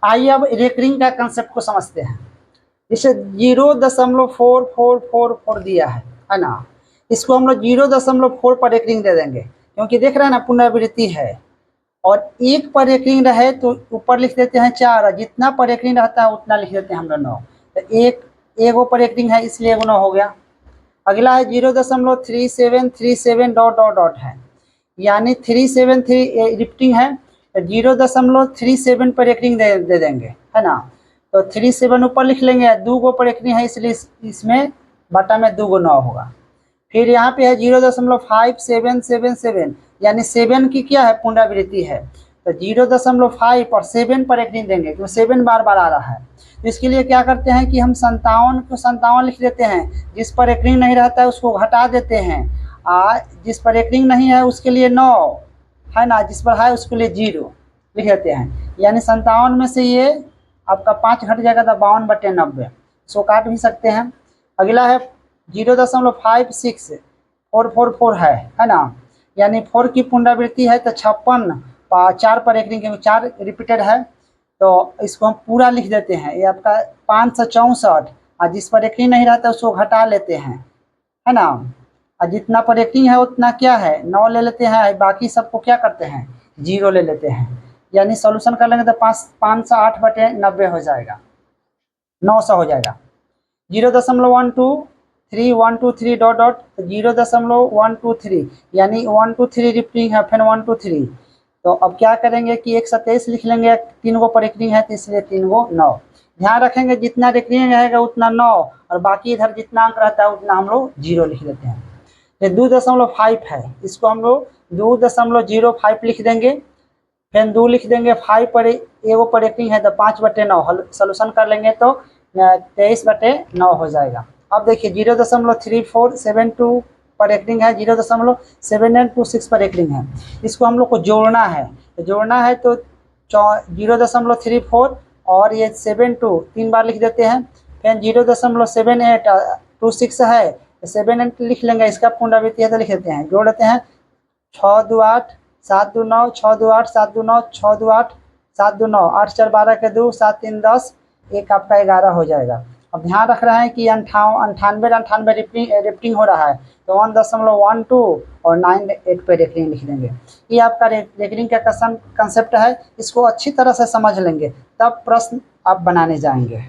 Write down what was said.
आइए अब रेकरिंग का कंसेप्ट को समझते हैं। इसे 0.4444 दिया है ना, इसको हम लोग 0.4 पर रेकरिंग दे देंगे, क्योंकि देख रहे हैं ना पुनरावृत्ति है। और एक पर रेकरिंग रहे तो ऊपर लिख देते हैं 4, और जितना पर रेकरिंग रहता है उतना लिख देते हैं हम लोग 9। तो एक पर रेकरिंग है इसलिए 9 हो गया। अगला है 0.3737 डॉट डॉट डॉट है, यानी 373 रिपीटिंग है, तो 0.37 पर रेकरिंग दे देंगे, है ना। तो 37 ऊपर लिख लेंगे, 2 गो पर रेकरिंग है इसलिए इसमें बटा में 2 गो 9 होगा। फिर यहाँ पे है 0.5777, यानी 7 की क्या है पुनरावृत्ति है, तो 0.5 और 7 पर रेकरिंग देंगे क्योंकि 7 बार बार आ रहा है। तो इसके लिए क्या करते हैं कि हम 57 को 57 लिख देते हैं, जिस पर रेकरिंग नहीं रहता है उसको घटा देते हैं, जिस पर रेकरिंग नहीं है उसके लिए 9 है ना, जिस पर है उसके लिए 0 लिख देते हैं। यानी 57 में से ये आपका 5 घट जाएगा तो 52/90, इसको काट भी सकते हैं। अगला है 0.56444 है ना, यानी 4 की पुनरावृत्ति है तो 56 4 पर रेकरिंग, क्योंकि 4 रिपीटेड है तो इसको हम पूरा लिख देते हैं। ये आपका 564, और जिस पर रेकरिंग नहीं रहता उसको घटा लेते हैं, है ना। और जितना पर रेकरिंग है उतना क्या है 9 ले लेते हैं, बाकी सबको क्या करते हैं 0 ले लेते हैं। यानी सॉल्यूशन कर लेंगे तो 508/90 हो जाएगा, 900 हो जाएगा। 0.123 डॉट डॉट 0.123, यानी 123 रिपीटिंग है, फिर 123। तो अब क्या करेंगे कि 127 लिख लेंगे, 3 गो पर रेकरिंग है तो इसलिए 3 गो 9। ध्यान रखेंगे जितना रेकरिंग रहेगा उतना 9, और बाकी इधर जितना अंक रहता है उतना हम लोग 0 लिख देते हैं। ये 2.5 है, इसको हम लोग 2.05 लिख देंगे, फिर 2 लिख देंगे, 5 पर एगो पर रेकरिंग है तो 5/9 सोल्यूशन कर लेंगे तो 23/9 हो जाएगा। अब देखिए 0.3472 पर रेकरिंग है, 0.7826 पर रेकरिंग है, इसको हम लोग को जोड़ना है। तो जोड़ना है तो 0.34 और ये 72 3 बार लिख देते हैं, फिर 0.7826 है तो 78 लिख लेंगे, इसका पुनरावृत्ति है तो लिख देते हैं, जोड़ देते हैं 6 2 8 7 2 9 6 2 8 7 2 9 6 2 8 7 2 9 8 4 12 के 2 7 3 10, एक आपका 11 हो जाएगा। अब ध्यान रख रहे हैं कि 98 रिपीटिंग हो रहा है तो 1.12 और 98 पे रेकरिंग लिख देंगे। ये आपका रेकरिंग का कंसेप्ट है, इसको अच्छी तरह से समझ लेंगे तब प्रश्न आप बनाने जाएंगे।